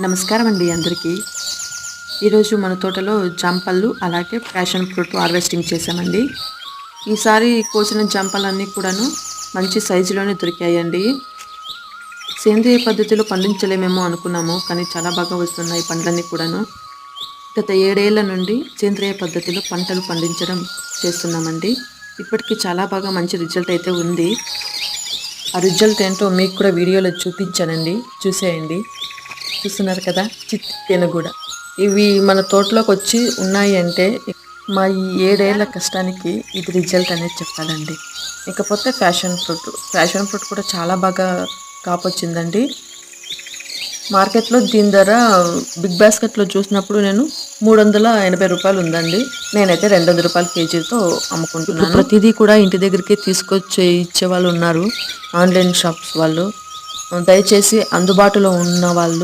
నమస్కారం అండి అందరికీ. ఈరోజు మన తోటలో జాంపళ్ళు అలాగే ప్యాషన్ ఫ్రూట్ హార్వెస్టింగ్ చేసామండి. ఈసారి కోసిన జాంపళ్ళన్నీ కూడాను మంచి సైజులోనే దొరికాయండి. సేంద్రియ పద్ధతిలో పండించలేమేమో అనుకున్నాము, కానీ చాలా బాగా వస్తున్నాయి పండ్లన్నీ కూడాను. గత 7 ఏళ్ల నుండి సేంద్రియ పద్ధతిలో పంటలు పండించడం చేస్తున్నామండి. ఇప్పటికి చాలా బాగా మంచి రిజల్ట్ అయితే ఉంది. ఆ రిజల్ట్ ఏంటో మీకు కూడా వీడియోలో చూపించానండి, చూసేయండి. చూస్తున్నారు కదా, చిట్టి కూడా ఇవి మన తోటలోకి వచ్చి ఉన్నాయి అంటే మా ఈ 7 ఏళ్ల కష్టానికి ఇది రిజల్ట్ అనేది చెప్పాలండి. ఇకపోతే ఫ్యాషన్ ఫ్రూట్ కూడా చాలా బాగా కాపొచ్చిందండి. మార్కెట్లో దీని ధర బిగ్ బాస్కెట్లో చూసినప్పుడు నేను 380 రూపాయలు ఉందండి. నేనైతే 200 రూపాయల కేజీతో అమ్ముకుంటున్నాను. ప్రతిదీ కూడా ఇంటి దగ్గరికి తీసుకొచ్చి ఇచ్చే వాళ్ళు ఉన్నారు, ఆన్లైన్ షాప్స్ వాళ్ళు. దయచేసి అందుబాటులో ఉన్న వాళ్ళు